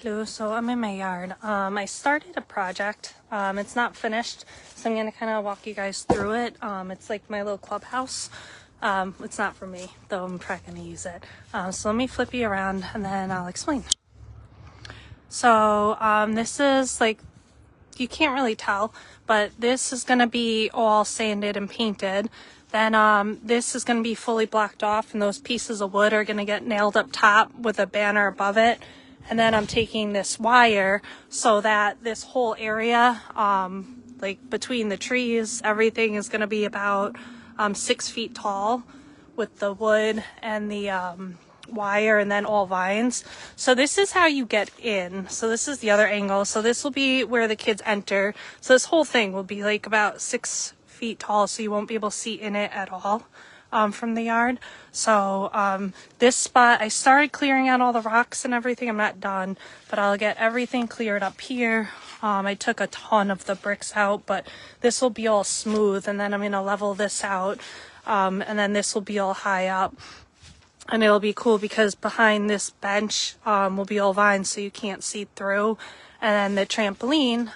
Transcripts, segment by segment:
Hello, so I'm in my yard. I started a project. It's not finished, so I'm gonna kind of walk you guys through it. It's like my little clubhouse. It's not for me, though I'm probably gonna use it. So let me flip you around and then I'll explain. So this is like, you can't really tell, but this is gonna be all sanded and painted. Then this is gonna be fully blocked off, and those pieces of wood are gonna get nailed up top with a banner above it. And then I'm taking this wire so that this whole area, like between the trees, everything is going to be about 6 feet tall with the wood and the wire, and then all vines. So this is how you get in. So this is the other angle. So this will be where the kids enter. So this whole thing will be like about 6 feet tall, so you won't be able to see in it at all. From the yard. So this spot, I started clearing out all the rocks and everything. I'm not done, but I'll get everything cleared up here. I took a ton of the bricks out, but this will be all smooth, and then I'm gonna level this out, and then this will be all high up. And it'll be cool because behind this bench will be all vines, so you can't see through. And then the trampoline,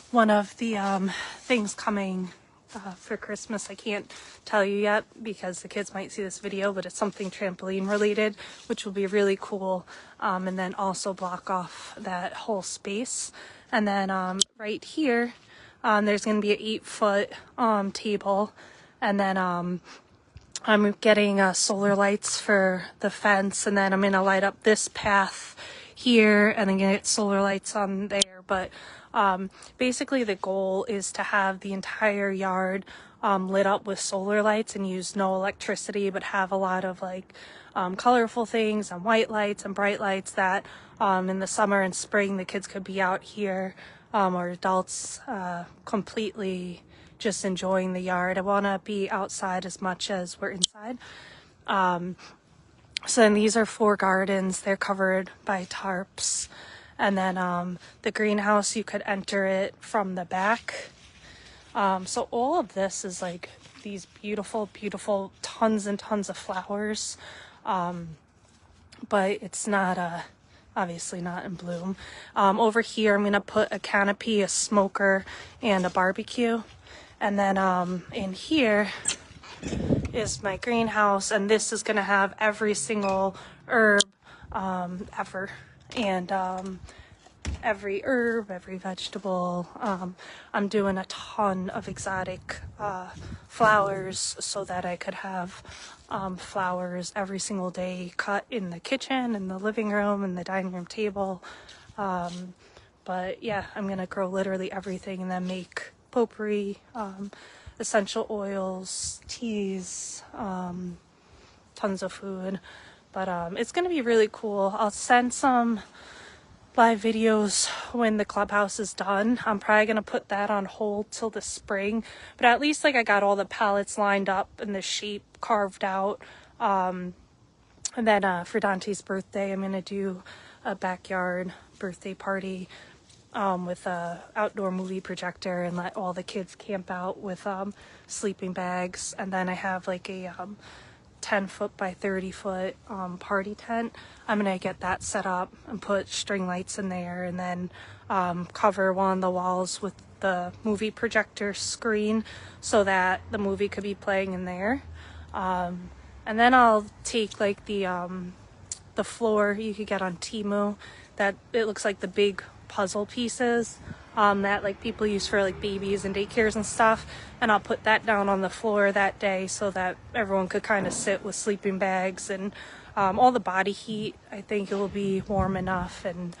one of the things coming for Christmas, I can't tell you yet because the kids might see this video, but it's something trampoline related, which will be really cool, and then also block off that whole space. And then right here there's going to be an 8-foot table, and then I'm getting solar lights for the fence, and then I'm going to light up this path here and then get solar lights on there. But basically the goal is to have the entire yard lit up with solar lights and use no electricity, but have a lot of like colorful things and white lights and bright lights that in the summer and spring the kids could be out here, or adults completely just enjoying the yard. I want to be outside as much as we're inside. So then these are 4 gardens. They're covered by tarps. And then the greenhouse, you could enter it from the back. So all of this is like these beautiful, beautiful, tons and tons of flowers. But it's not, obviously not in bloom. Over here, I'm going to put a canopy, a smoker, and a barbecue. And then in here is my greenhouse, and this is going to have every single herb ever. And every herb, every vegetable. I'm doing a ton of exotic flowers so that I could have flowers every single day cut in the kitchen, in the living room, and the dining room table. But yeah, I'm gonna grow literally everything and then make potpourri, essential oils, teas, tons of food. But it's gonna be really cool. I'll send some live videos when the clubhouse is done. I'm probably gonna put that on hold till the spring, but at least like I got all the pallets lined up and the shape carved out. And then for Dante's birthday, I'm gonna do a backyard birthday party with a outdoor movie projector and let all the kids camp out with sleeping bags. And then I have like a 10-foot by 30-foot party tent. I'm gonna get that set up and put string lights in there, and then cover one of the walls with the movie projector screen so that the movie could be playing in there. And then I'll take like the floor you could get on Temu, that it looks like the big puzzle pieces that like people use for like babies and daycares and stuff, and I'll put that down on the floor that day so that everyone could kind of sit with sleeping bags and all the body heat. I think it will be warm enough. And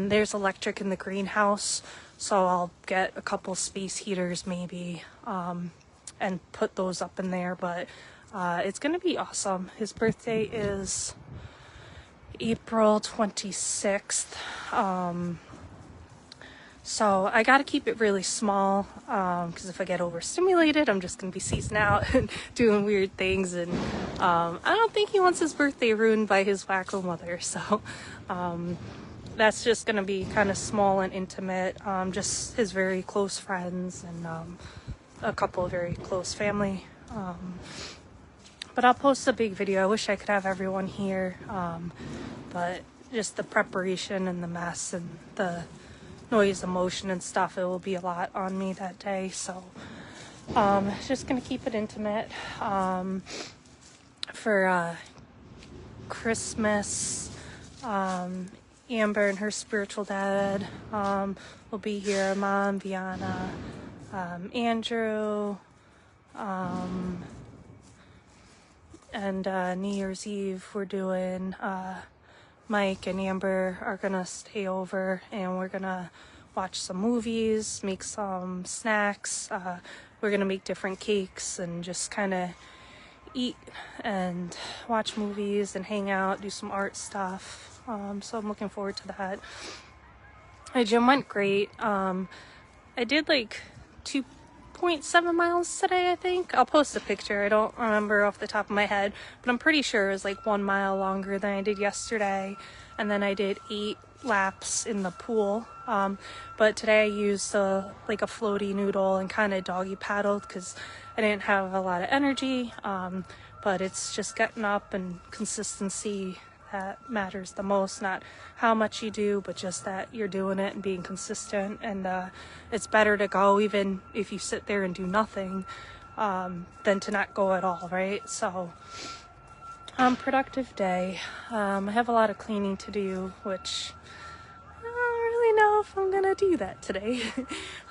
there's electric in the greenhouse, so I'll get a couple space heaters maybe and put those up in there. But it's gonna be awesome. His birthday is April 26th. So I got to keep it really small because if I get overstimulated, I'm just going to be seizing out and doing weird things. And I don't think he wants his birthday ruined by his wacko mother. So that's just going to be kind of small and intimate. Just his very close friends and a couple of very close family. But I'll post a big video. I wish I could have everyone here. But just the preparation and the mess and the noise, emotion and stuff, it will be a lot on me that day. So just gonna keep it intimate. For Christmas, Amber and her spiritual dad will be here. Mom, Viana, Andrew, and New Year's Eve we're doing Mike and Amber are gonna stay over and we're gonna watch some movies, make some snacks. We're gonna make different cakes and just kind of eat and watch movies and hang out, do some art stuff. So I'm looking forward to that. My gym went great. I did like 2.7 miles today, I think. I'll post a picture. I don't remember off the top of my head, but I'm pretty sure it was like 1 mile longer than I did yesterday. And then I did 8 laps in the pool. But today I used like a floaty noodle and kind of doggy paddled because I didn't have a lot of energy. But it's just getting up and consistency that matters the most, not how much you do, but just that you're doing it and being consistent. And it's better to go even if you sit there and do nothing than to not go at all, right? So productive day. I have a lot of cleaning to do, which I don't really know if I'm gonna do that today.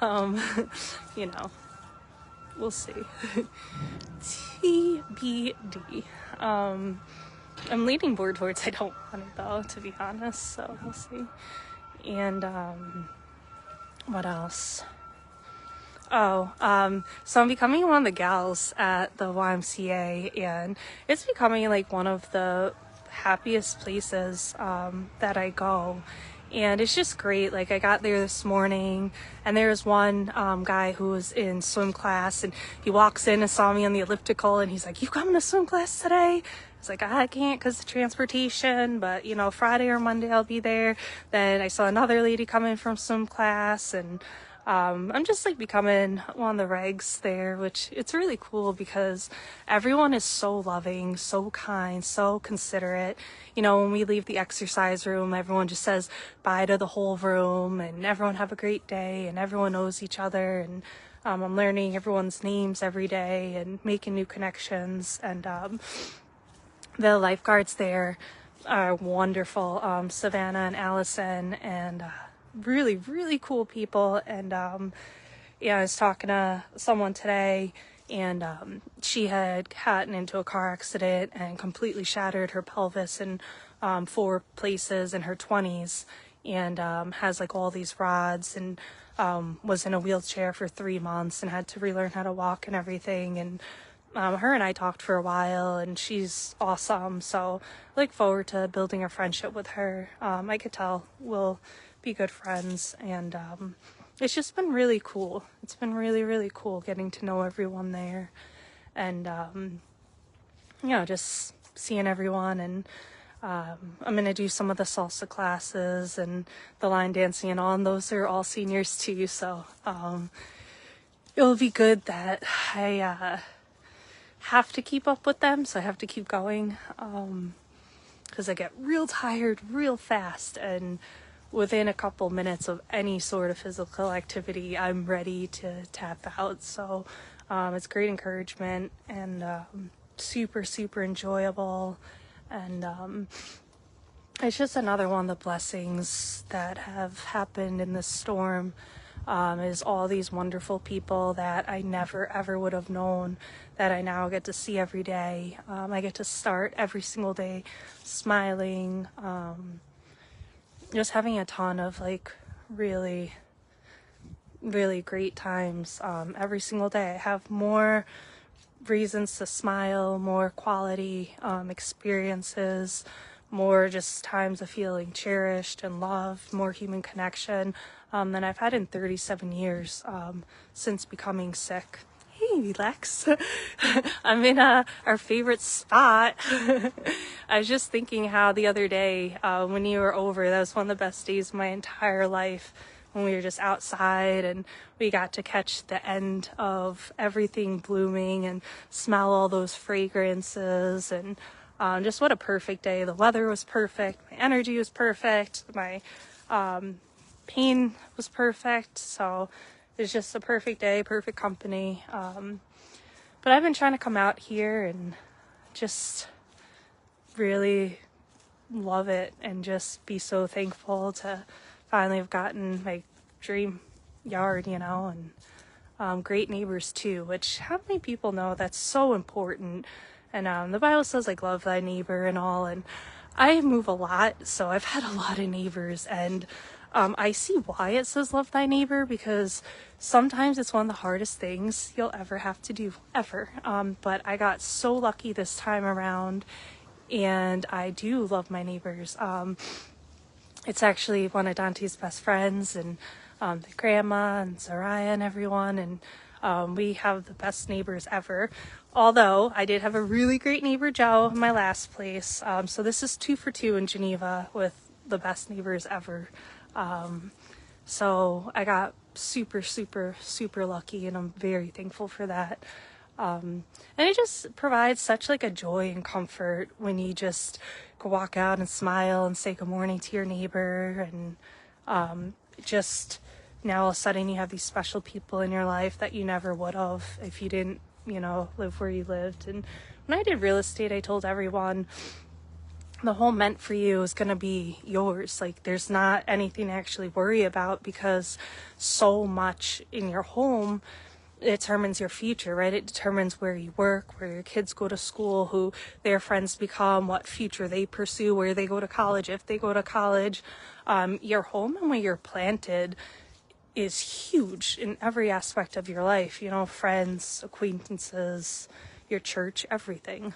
You know, we'll see. TBD. I'm leaning more towards I don't want it though, to be honest, so we'll see. And what else? So I'm becoming one of the gals at the YMCA, and it's becoming like one of the happiest places that I go. And it's just great. Like, I got there this morning and there was one guy who was in swim class, and he walks in and saw me on the elliptical and he's like, "You coming to swim class today?" I was like, "I can't because of transportation, but you know, Friday or Monday I'll be there." Then I saw another lady coming from swim class, and I'm just like becoming one of the regs there, which it's really cool because everyone is so loving, so kind, so considerate. You know, when we leave the exercise room, everyone just says bye to the whole room and everyone have a great day and everyone knows each other. And I'm learning everyone's names every day and making new connections. And the lifeguards there are wonderful. Savannah and Allison, and really, really cool people. And yeah, I was talking to someone today, and she had gotten into a car accident and completely shattered her pelvis in 4 places in her 20s, and has like all these rods, and was in a wheelchair for 3 months and had to relearn how to walk and everything. And her and I talked for a while, and she's awesome. So I look forward to building a friendship with her. I could tell we'll be good friends, and it's just been really cool. It's been really, really cool getting to know everyone there, and you know, just seeing everyone. And I'm gonna do some of the salsa classes and the line dancing and all, and those are all seniors too. So it'll be good that I have to keep up with them, so I have to keep going, because I get real tired real fast, and within a couple minutes of any sort of physical activity, I'm ready to tap out. So it's great encouragement, and super, super enjoyable. And it's just another one of the blessings that have happened in this storm, is all these wonderful people that I never ever would have known that I now get to see every day. I get to start every single day smiling, just having a ton of like really, really great times every single day. I have more reasons to smile, more quality experiences, more just times of feeling cherished and loved, more human connection than I've had in 37 years since becoming sick. Hey, relax. I'm in our favorite spot. I was just thinking how the other day when you were over, that was one of the best days of my entire life, when we were just outside and we got to catch the end of everything blooming and smell all those fragrances. And Just what a perfect day. The weather was perfect. My energy was perfect. My pain was perfect. So it was just a perfect day, perfect company. But I've been trying to come out here and just really love it and just be so thankful to finally have gotten my dream yard, you know, and great neighbors too, which how many people know that's so important. And the Bible says, like, love thy neighbor and all, and I move a lot, so I've had a lot of neighbors, and I see why it says love thy neighbor, because sometimes it's one of the hardest things you'll ever have to do, ever. But I got so lucky this time around, and I do love my neighbors. It's actually one of Dante's best friends, and the grandma and Zariah and everyone, and we have the best neighbors ever. Although I did have a really great neighbor, Joe, in my last place. So this is 2 for 2 in Geneva with the best neighbors ever. So I got super, super, super lucky, and I'm very thankful for that. And it just provides such like a joy and comfort when you just go walk out and smile and say good morning to your neighbor, and just now all of a sudden you have these special people in your life that you never would have if you didn't, you know, live where you lived. And when I did real estate, I told everyone the home meant for you is going to be yours. Like, there's not anything to actually worry about, because so much in your home determines your future, right? It determines where you work, where your kids go to school, who their friends become, what future they pursue, where they go to college, if they go to college. Your home and where you're planted is huge in every aspect of your life, you know, friends, acquaintances, your church, everything.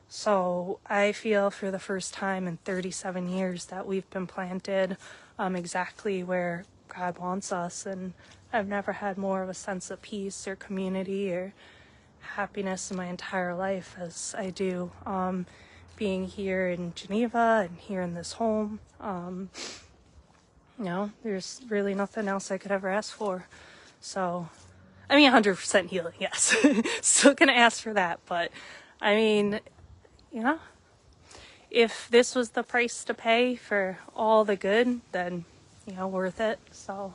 So I feel for the first time in 37 years that we've been planted exactly where God wants us, and I've never had more of a sense of peace or community or happiness in my entire life as I do being here in Geneva and here in this home. You know, there's really nothing else I could ever ask for. So, I mean, 100% healing, yes. Still gonna ask for that, but I mean, you know, if this was the price to pay for all the good, then, you know, worth it. So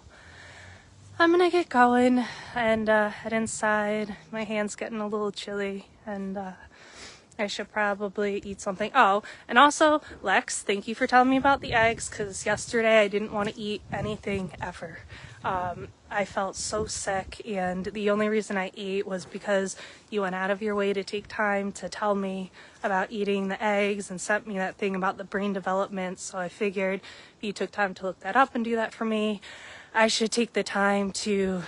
I'm gonna get going and head inside. My hand's getting a little chilly, and I should probably eat something. Oh, and also, Lex, thank you for telling me about the eggs, because yesterday I didn't want to eat anything ever. I felt so sick, and the only reason I ate was because you went out of your way to take time to tell me about eating the eggs and sent me that thing about the brain development. So I figured if you took time to look that up and do that for me, I should take the time to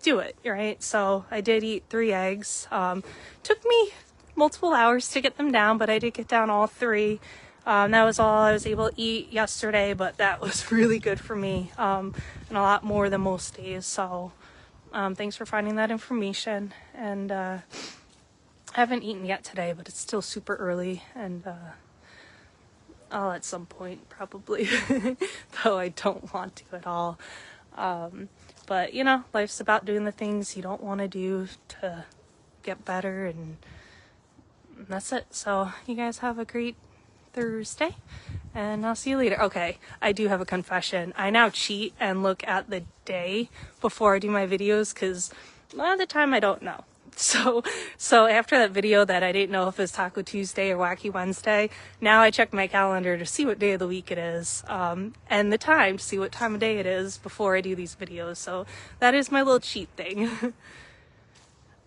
do it, right? So I did eat 3 eggs. Took me multiple hours to get them down, but I did get down all 3. That was all I was able to eat yesterday, but that was really good for me, and a lot more than most days. So thanks for finding that information. And I haven't eaten yet today, but it's still super early, and I'll at some point probably, though I don't want to at all. But you know, life's about doing the things you don't want to do to get better, and that's it. So you guys have a great Thursday, and I'll see you later. Okay, I do have a confession. I now cheat and look at the day before I do my videos, because a lot of the time I don't know. So after that video that I didn't know if it was Taco Tuesday or Wacky Wednesday, now I check my calendar to see what day of the week it is, and the time to see what time of day it is before I do these videos. So that is my little cheat thing.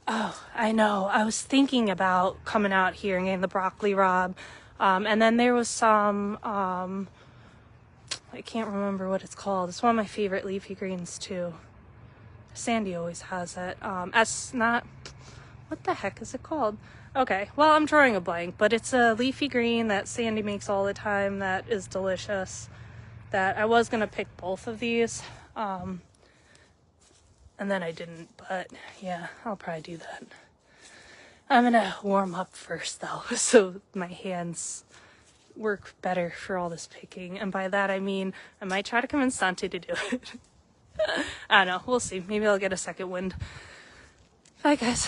Oh, I know. I was thinking about coming out here and getting the broccoli rabe. And then there was some, I can't remember what it's called. It's one of my favorite leafy greens too. Sandy always has it. What the heck is it called? Okay, well, I'm drawing a blank, but it's a leafy green that Sandy makes all the time that is delicious. That I was gonna pick both of these, and then I didn't, but yeah, I'll probably do that. I'm gonna warm up first though, so my hands work better for all this picking. And by that I mean, I might try to convince Dante to do it. I don't know, we'll see. Maybe I'll get a second wind. Bye guys.